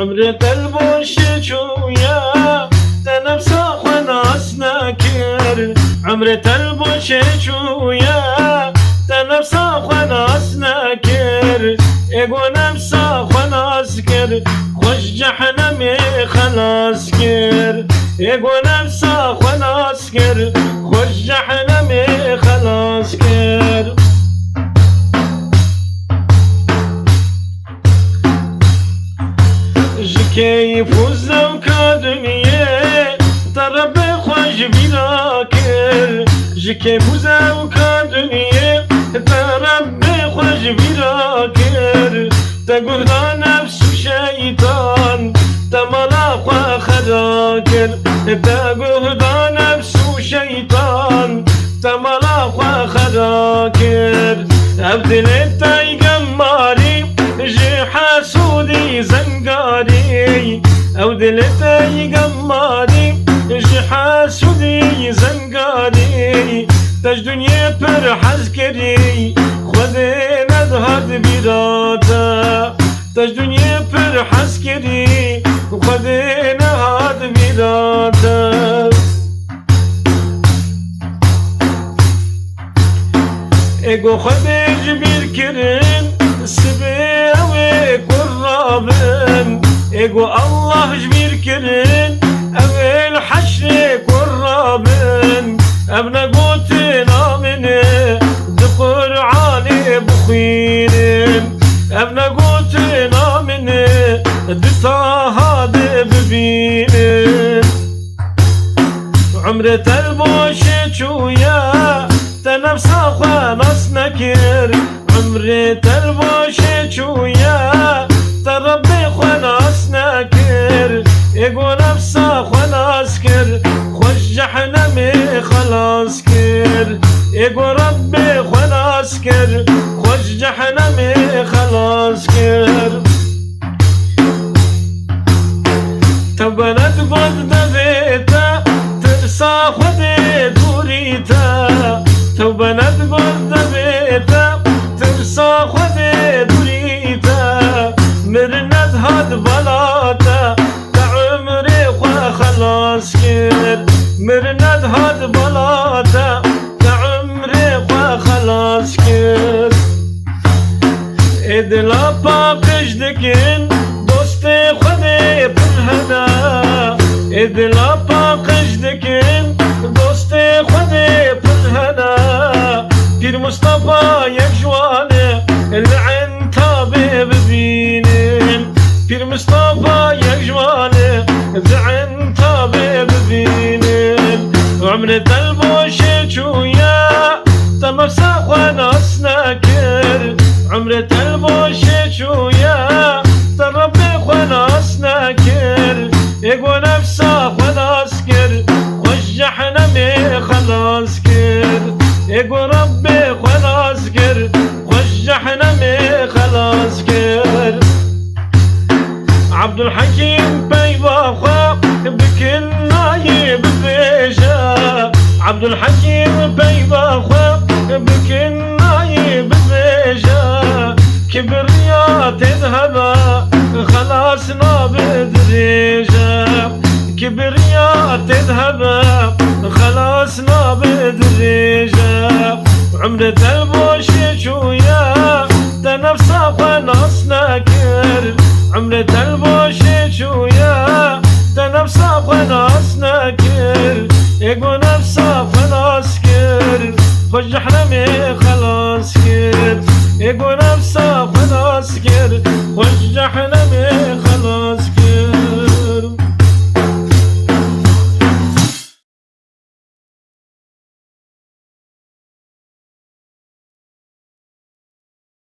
عمرت البوش شويا تنفسا خناس نكر عمرت البوش شويا تنفسا خناس نكر اگو نفسا خلاص کر خوش جهنمی خلاص کر اگو نفسا خلاص کر خوش جهنمی خلاص کر جکی فوزم کدنیه طرب خوش بینا کر جکی فوزم کدنیه طرب خوش بینا کر تقول نفس شيطان تملا خدا كر تقول نفس شيطان تملا خدا كر أبدل التاي قماري جي حاسودي زنقاري أبدل التاي قماري جي حاسودي زنقاري تاج دنيا پر حزكري خذي ندهد براتا تاج دنيا پر حزكري خذي ندهد براتا اگو خذي جبير كرن سبيوي قرابن اگو الله جبير كرن اول حشر قرابن ابن قوتنا منه قرآن بخيرن ابن قوتنا منه دتا ببينن عمرة البوش شويا تنفسا خلاص نكر عمرة البوش شويا تربي خلاص نكر اگو نفسا خلاص كر خوش جهنمي خلاص كر اگو ربي خلاص كر خوش جهنمي خلاص كر تبنت قد دبيتا ترسى خدي دوريتا تبنت قد دبيتا ترسى خدي دوريتا مرنت هاد بلاتا تعمري خلاص كر مرنت هاد بلاتا تعمري خلاص كر ادلا باقش دكن دوستي خدي بالهنا ادلا باقش دكن دوستي خدي بالهنا بير مصطفى يجوانه العين تابي ببينن بير مصطفى يجوانه العين تابي ببينن عمرة البوش شويا تمسا خلاص نكر عمرة البوش شويا تربي خلاص نكر اگو نفسا خلاص كر خوش جهنمي خلاص كر اگو ربي خلاص كر خوش جهنمي خلاص كر عبد الحكيم بيباخا بكل نايب بيجا عبد الحكيم بيباخا بكل نايب بيجا كبريات تذهب خلاص نابد ريجا كبريات تذهب خلاص نابد ريجا عمرة البوش شويا تنفسا خلاص نكر عمرة البوش شويا تنفسا خلاص نكر اگو نفسا خلاص كر خوش جهنمي